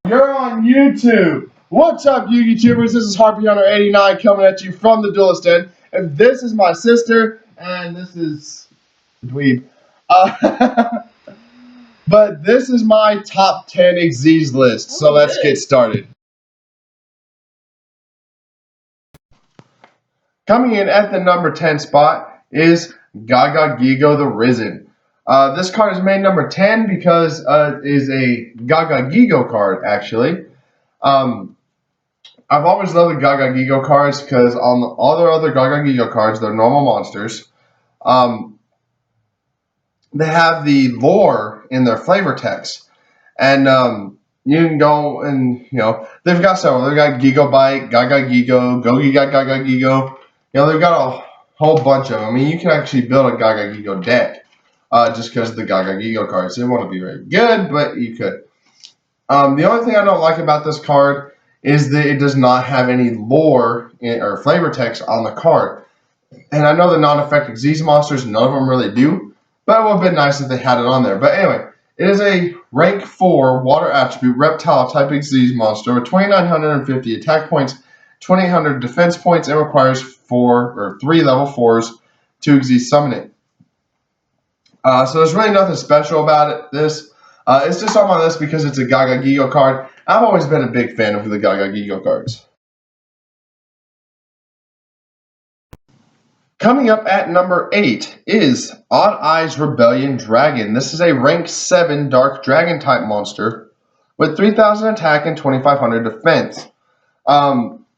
You're on YouTube. What's up, YouTubers? This is Harpy Hunter 89 coming at you from the Duelist Den. And this is my sister, and this is Dweeb. But this is my top 10 XYZ list. So let's get started. Coming in at the number 10 spot is Gaga Gigo the Risen. This card is made number 10 because it is a Gaga Gigo card, actually. I've always loved the Gaga Gigo cards because on all their other Gaga Gigo cards, they're normal monsters. They have the lore in their flavor text. And you can go and, they've got several. They've got Gigo Bite, Gaga Gigo, Gogi Gaga Gigo. They've got a whole bunch of them. I mean, you can actually build a Gaga Gigo deck just because of the Gaga Gigo cards. It won't be very good, but you could. The only thing I don't like about this card is that it does not have any lore or flavor text on the card. And I know the non-effective XYZ Monsters, none of them really do, but it would have been nice if they had it on there. But anyway, it is a rank 4 water attribute reptile type XYZ monster with 2,950 attack points, 2,800 defense points, and requires 3 level 4s to XYZ summon it. So there's really nothing special about it. It's just on my list because it's a Gaga Gigo card. I've always been a big fan of the Gaga Gigo cards. Coming up at number 8 is Odd Eyes Rebellion Dragon. This is a rank 7 Dark Dragon type monster with 3,000 attack and 2,500 defense.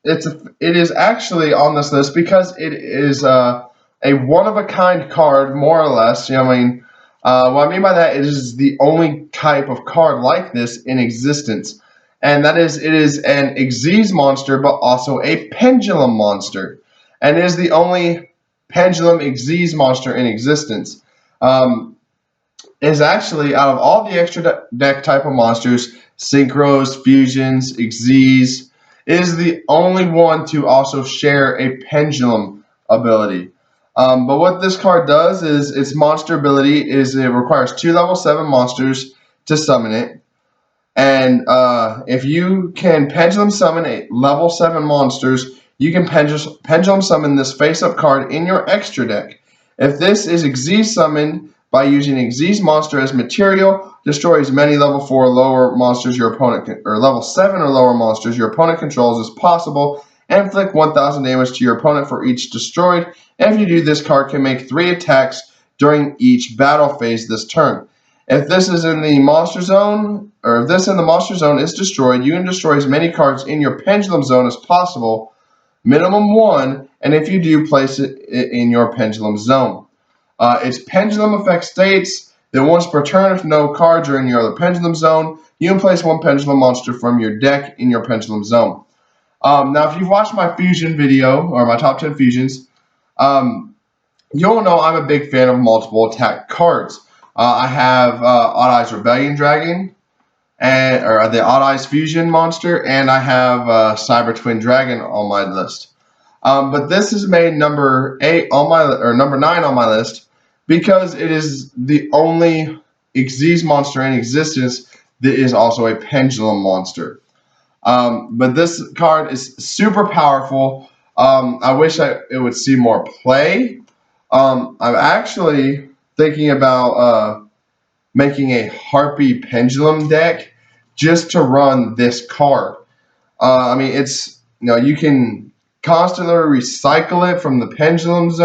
It is actually on this list because it is a one-of-a-kind card, more or less. What I mean by that, it is the only type of card like this in existence. And that is, it is an XYZ monster, but also a pendulum monster. And it is the only pendulum XYZ monster in existence. It is actually, out of all the extra deck type of monsters, Synchros, Fusions, XYZ, it is the only one to also share a pendulum ability. But what this card does is its monster ability is it requires 2 level 7 monsters to summon it. And if you can pendulum summon a level 7 monsters, you can pendulum summon this face-up card in your extra deck. If this is XYZ summoned by using XYZ monster as material, destroy as many level 4 or lower monsters your opponent or level 7 or lower monsters your opponent controls as possible, and inflict 1,000 damage to your opponent for each destroyed. And if you do, this card can make 3 attacks during each battle phase this turn. If this is in the monster zone, or if this in the monster zone is destroyed, you can destroy as many cards in your pendulum zone as possible, minimum 1, and if you do, place it in your pendulum zone. Its pendulum effect states that once per turn, if no cards are in your other pendulum zone, you can place 1 pendulum monster from your deck in your pendulum zone. Now, if you've watched my fusion video, or my top 10 fusions, you'll know I'm a big fan of multiple attack cards. I have Odd Eyes Rebellion Dragon, or the Odd Eyes Fusion monster, and I have Cyber Twin Dragon on my list. But this is made number 8 on my number 9 on my list because it is the only XYZ monster in existence that is also a pendulum monster. But this card is super powerful. I wish it would see more play. I'm actually thinking about making a Harpy Pendulum deck just to run this card. It's you can constantly recycle it from the pendulums,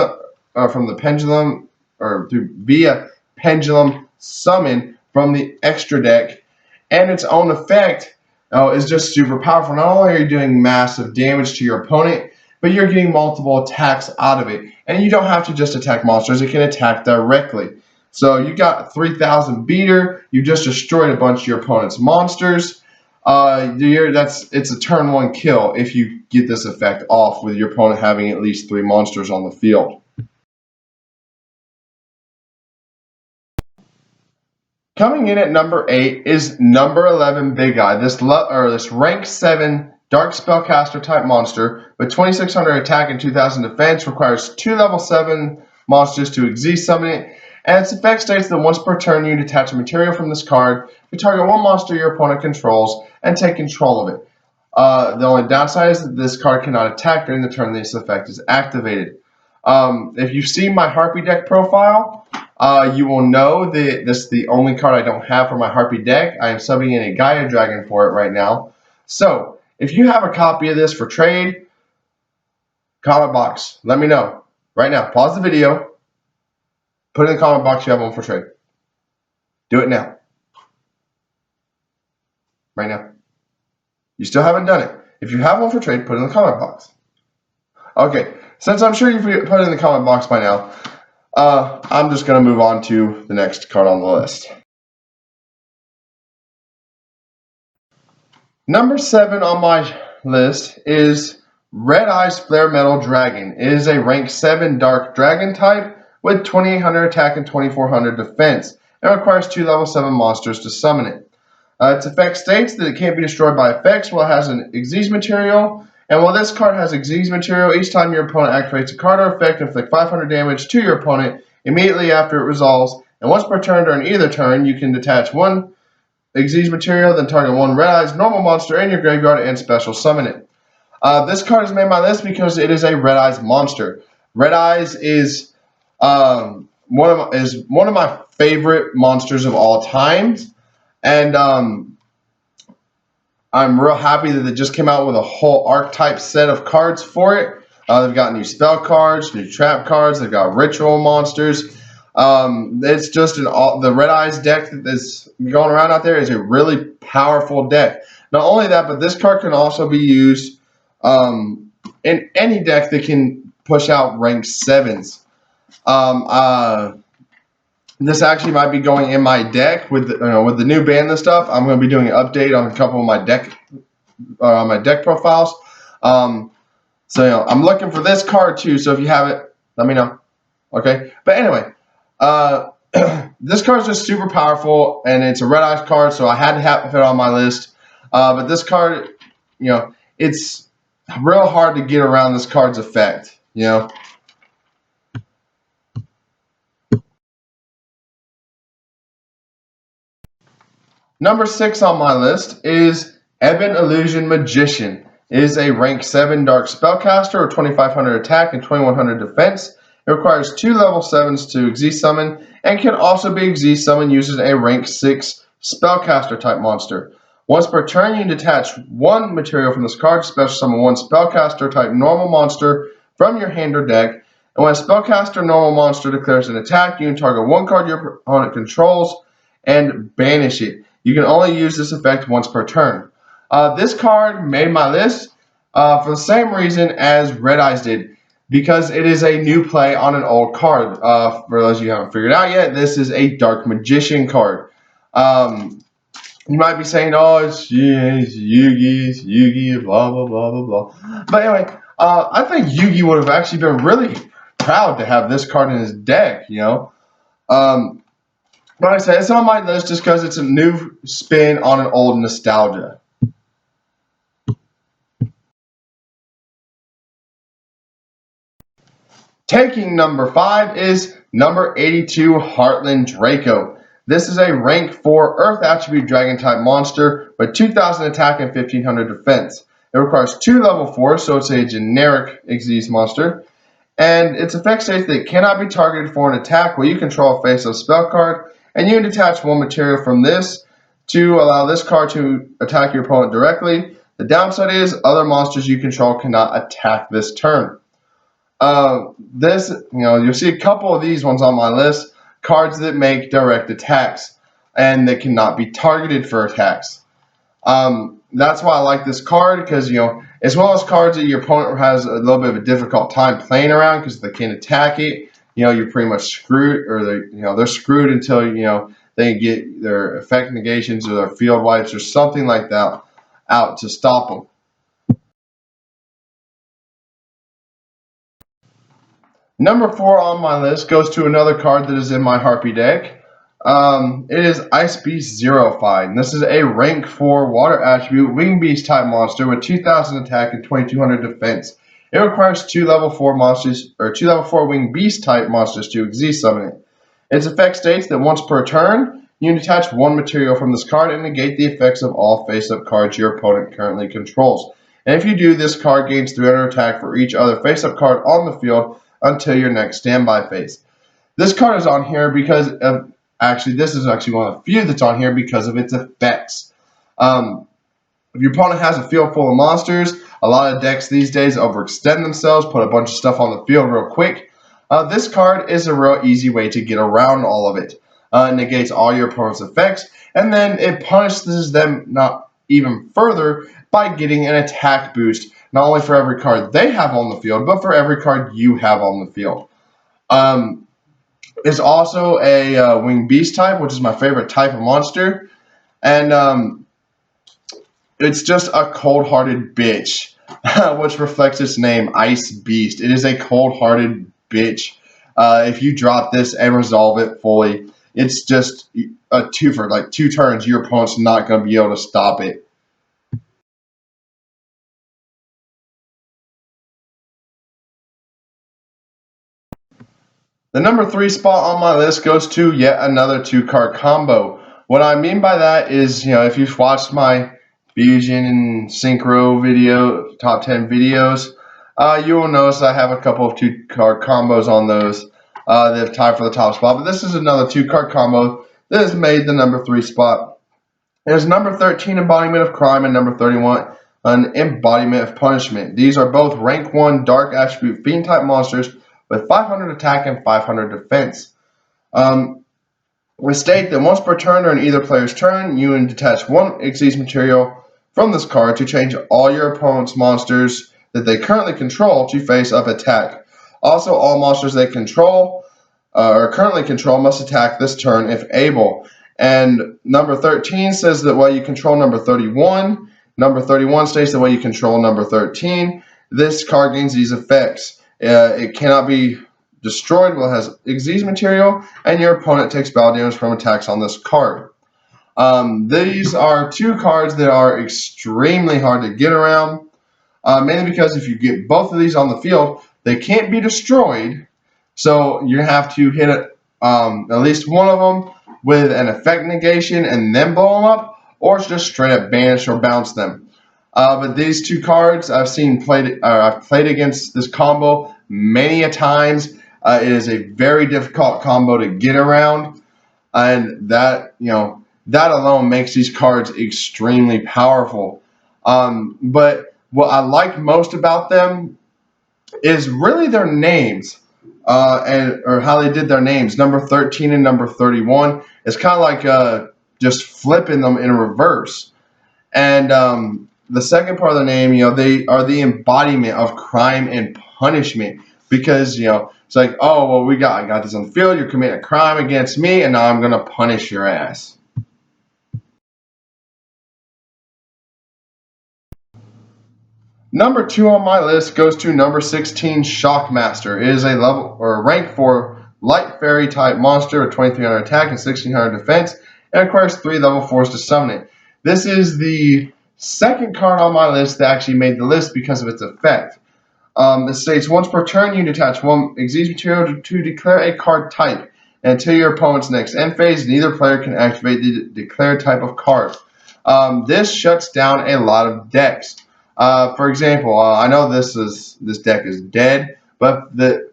via pendulum summon from the extra deck, and its own effect is just super powerful. Not only are you doing massive damage to your opponent, but you're getting multiple attacks out of it. And you don't have to just attack monsters, it can attack directly. So you got 3,000 beater, you just destroyed a bunch of your opponent's monsters. It's a turn 1 kill if you get this effect off with your opponent having at least 3 monsters on the field. Coming in at number 8 is number 11 Big Eye. This rank 7 Dark Spellcaster type monster with 2,600 attack and 2,000 defense requires 2 level 7 monsters to XYZ summon it. And its effect states that once per turn you detach a material from this card, you target 1 monster your opponent controls and take control of it. The only downside is that this card cannot attack during the turn this effect is activated. If you see my Harpy deck profile, you will know that this is the only card I don't have for my Harpy deck. I am subbing in a Gaia Dragon for it right now. So, if you have a copy of this for trade, comment box, let me know. Right now, pause the video, put in the comment box you have one for trade. Do it now. Right now. You still haven't done it. If you have one for trade, put it in the comment box. Okay, since I'm sure you've put it in the comment box by now, I'm just going to move on to the next card on the list. Number 7 on my list is Red Eyes Flare Metal Dragon. It is a rank 7 Dark Dragon type with 2800 attack and 2400 defense. It requires 2 level 7 monsters to summon it. Its effect states that it can't be destroyed by effects while it has an XYZ material. And while this card has XYZ material, each time your opponent activates a card or effect, inflict 500 damage to your opponent immediately after it resolves. And once per turn during either turn, you can detach one XYZ material, then target one Red Eyes normal monster in your graveyard and special summon it. This card is made my list because it is a Red Eyes monster. Red Eyes is one of my favorite monsters of all times. And I'm real happy that they just came out with a whole archetype set of cards for it. They've got new spell cards, new trap cards. They've got ritual monsters. It's just the Red Eyes deck that's going around out there is a really powerful deck. Not only that, but this card can also be used in any deck that can push out rank 7s. This actually might be going in my deck with the new band and stuff. I'm going to be doing an update on a couple of my deck profiles. So I'm looking for this card too. So if you have it, let me know. Okay, but anyway, this card is just super powerful, and it's a Red Eyes card, so I had to have it on my list. But this card, it's real hard to get around this card's effect. Number 6 on my list is Ebon Illusion Magician. It is a rank 7 Dark Spellcaster with 2500 attack and 2100 defense. It requires 2 level 7s to XYZ summon and can also be XYZ summoned using a rank 6 Spellcaster type monster. Once per turn, you can detach one material from this card, special summon one Spellcaster type normal monster from your hand or deck. And when a Spellcaster normal monster declares an attack, you can target one card your opponent controls and banish it. You can only use this effect once per turn. This card made my list for the same reason as Red Eyes did, because it is a new play on an old card. For those of you who haven't figured out yet, this is a Dark Magician card. You might be saying, oh, it's Yugi, blah, blah, blah, blah, blah. But anyway, I think Yugi would have actually been really proud to have this card in his deck, But like I said, it's on my list just because it's a new spin on an old nostalgia. Taking number 5 is number 82, Heartland Draco. This is a rank 4 Earth Attribute Dragon type monster with 2000 attack and 1500 defense. It requires 2 level 4, so it's a generic XYZ monster. And its effect states that it cannot be targeted for an attack while you control a face-up spell card, and you can detach one material from this to allow this card to attack your opponent directly. The downside is other monsters you control cannot attack this turn. You'll see a couple of these ones on my list, cards that make direct attacks and that cannot be targeted for attacks. That's why I like this card, because it's one of those cards that your opponent has a little bit of a difficult time playing around because they can't attack it. You're pretty much screwed, or they're screwed until they get their effect negations or their field wipes or something like that out to stop them. Number 4 on my list goes to another card that is in my Harpy deck. It is Ice Beast Xerofied. This is a rank 4 water attribute wing beast type monster with 2000 attack and 2200 defense. It requires 2 level 4 monsters, or 2 level 4 wing beast type monsters to XYZ summon it. Its effect states that once per turn, You can detach one material from this card and negate the effects of all face-up cards your opponent currently controls. And if you do, this card gains 300 attack for each other face-up card on the field until your next standby phase. This card is on here because of, this is actually one of the few that's on here because of its effects. If your opponent has a field full of monsters, a lot of decks these days overextend themselves, put a bunch of stuff on the field real quick. This card is a real easy way to get around all of it. It negates all your opponent's effects, and then it punishes them not even further by getting an attack boost, not only for every card they have on the field, but for every card you have on the field. It's also a winged beast type, which is my favorite type of monster, and it's just a cold-hearted bitch, which reflects its name, Ice Beast. It is a cold-hearted bitch. If you drop this and resolve it fully, it's just a twofer. Like 2 turns, your opponent's not going to be able to stop it. The number 3 spot on my list goes to yet another 2-card combo. What I mean by that is, if you've watched my Fusion and Synchro video, top 10 videos, you will notice I have a couple of 2-card combos on those that have tied for the top spot. But this is another 2-card combo that has made the number 3 spot. There's number 13, Embodiment of Crime, and number 31, an Embodiment of Punishment. These are both rank 1 Dark Attribute Fiend type monsters with 500 attack and 500 defense. We state that once per turn during either player's turn, you can detach 1 XYZ material from this card to change all your opponent's monsters that they currently control to face-up attack. Also, all monsters they control or currently control must attack this turn if able. And number 13 says that while you control number 31, number 31 states that while you control number 13, this card gains these effects. It cannot be destroyed while it has XYZ material, and your opponent takes battle damage from attacks on this card. These are 2 cards that are extremely hard to get around, mainly because if you get both of these on the field, they can't be destroyed, so you have to hit at least one of them with an effect negation and then blow them up, or just straight up banish or bounce them. But these 2 cards I've played against this combo many a times. It is a very difficult combo to get around, and that alone makes these cards extremely powerful. But what I like most about them is really their names, or how they did their names. Number 13 and number 31. It's kind of like just flipping them in reverse. And the second part of the name, they are the embodiment of crime and punishment, because it's like, oh well, I got this on the field. You're committing a crime against me, and now I'm gonna punish your ass. Number 2 on my list goes to number 16, Shockmaster. It is a level or rank 4 light fairy type monster with 2300 attack and 1600 defense, and requires 3 level 4s to summon it. This is the second card on my list that actually made the list because of its effect. It states once per turn you detach 1 XYZ material to declare a card type, and until your opponent's next end phase, neither player can activate the declared type of card. This shuts down a lot of decks. For example, I know this deck is dead, but the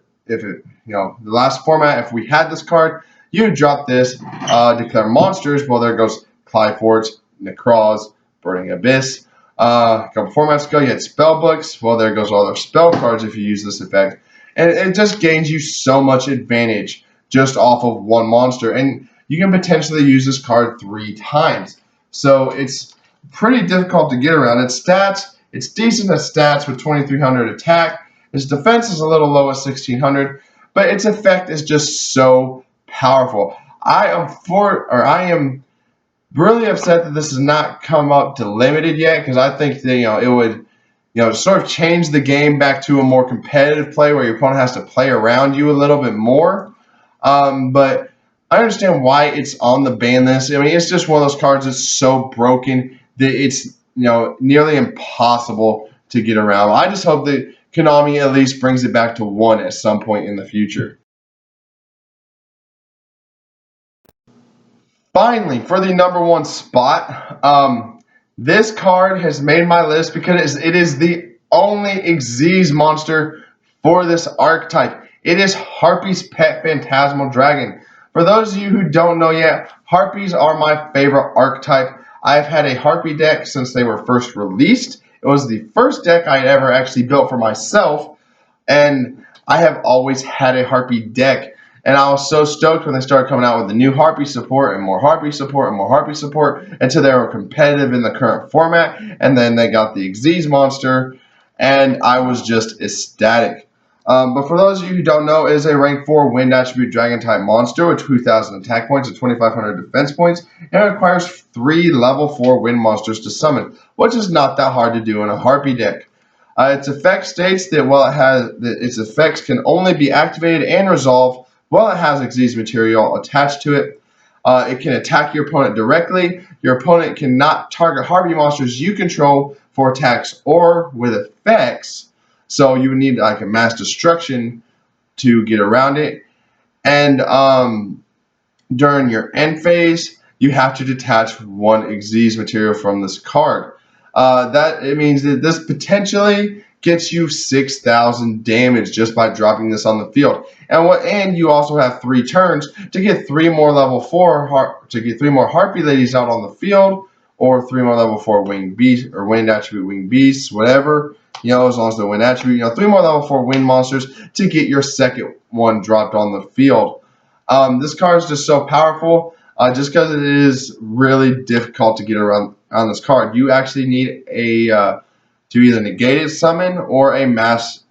last format, if we had this card, you drop this, declare monsters. Well, there goes Clyforts, Necroz, Burning Abyss. A couple formats ago, you had spell books. Well, there goes all their spell cards if you use this effect, and it just gains you so much advantage just off of 1 monster, and you can potentially use this card 3 times. So it's pretty difficult to get around. Its stats. It's decent at stats with 2300 attack. Its defense is a little low at 1600, but its effect is just so powerful. I am really upset that this has not come up to limited yet, because I think that it would sort of change the game back to a more competitive play where your opponent has to play around you a little bit more. But I understand why it's on the ban list. I mean, it's just one of those cards that's so broken that it's nearly impossible to get around. I just hope that Konami at least brings it back to 1 at some point in the future. Finally, for the #1 spot, this card has made my list because it is the only XYZ monster for this archetype. It is Harpy's Pet Phantasmal Dragon. For those of you who don't know yet, Harpies are my favorite archetype. I've had a Harpy deck since they were first released. It was the first deck I had ever actually built for myself, and I have always had a Harpy deck. And I was so stoked when they started coming out with the new Harpy support and more Harpy support and more Harpy support until they were competitive in the current format. And then they got the XYZ monster, and I was just ecstatic. But for those of you who don't know, it is a rank 4 wind attribute dragon type monster with 2,000 attack points and 2,500 defense points, and it requires 3 level 4 wind monsters to summon, which is not that hard to do in a Harpy deck. Its effect states that its effects can only be activated and resolved while it has XYZ material attached to it. It can attack your opponent directly. Your opponent cannot target Harpy monsters you control for attacks or with effects. So you would need like a mass destruction to get around it. And during your end phase, you have to detach 1 XYZ material from this card. It means that this potentially gets you 6,000 damage just by dropping this on the field. And you also have 3 turns to get 3 more level 4 to get 3 more Harpy ladies out on the field, or 3 more level 4 winged beasts or wind attribute winged beasts, whatever. As long as they're wind attribute, 3 more level 4 wind monsters to get your second one dropped on the field. This card is just so powerful. Just because it is really difficult to get around on this card. You actually need to either negate its summon or a mass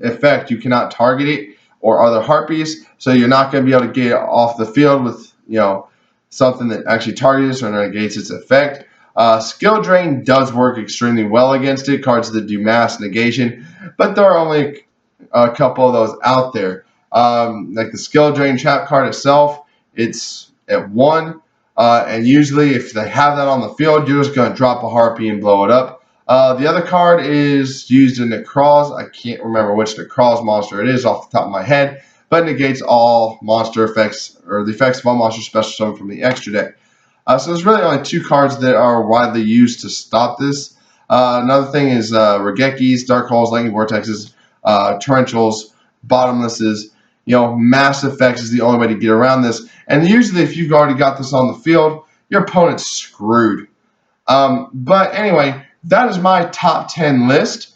effect. You cannot target it or other Harpies, so you're not going to be able to get it off the field with something that actually targets or negates its effect. Skill Drain does work extremely well against it, cards that do mass negation, but there are only a couple of those out there. Like the Skill Drain trap card itself, it's at 1, and usually if they have that on the field, you're just going to drop a Harpy and blow it up. The other card is used in Necroz. I can't remember which Necroz monster it is off the top of my head, but negates all monster effects, or the effects of all monster special summon from the extra deck. So there's really only 2 cards that are widely used to stop this. Another thing is Regekis, Dark Holes, Lightning Vortexes, Torrentials, Bottomlesses. Mass effects is the only way to get around this. And usually if you've already got this on the field, your opponent's screwed. But anyway, that is my top 10 list.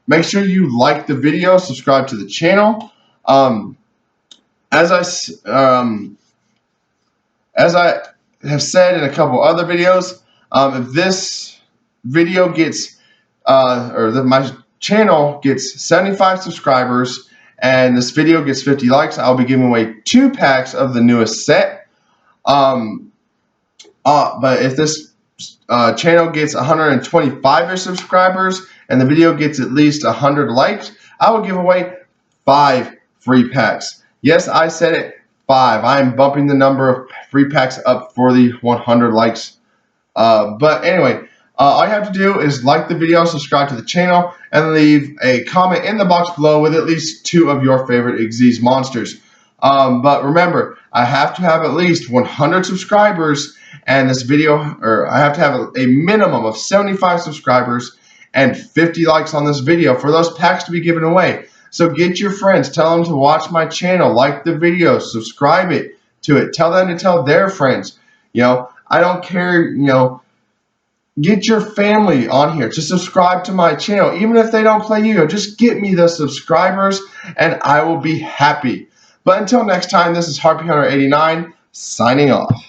Make sure you like the video, subscribe to the channel. As I have said in a couple other videos, if this video gets, my channel gets 75 subscribers and this video gets 50 likes, I'll be giving away 2 packs of the newest set. But if this channel gets 125 subscribers and the video gets at least 100 likes, I will give away 5 free packs. Yes, I said it, 5. I am bumping the number of free packs up for the 100 likes. But anyway, all you have to do is like the video, subscribe to the channel, and leave a comment in the box below with at least 2 of your favorite XYZ monsters. But remember, I have to have at least 100 subscribers, and this video, or I have to have a minimum of 75 subscribers and 50 likes on this video for those packs to be given away. So get your friends, tell them to watch my channel, like the video, subscribe to it, tell them to tell their friends. I don't care, get your family on here to subscribe to my channel. Even if they don't play Yu-Gi-Oh, just get me the subscribers and I will be happy. But until next time, this is Harpy Hunter 89 signing off.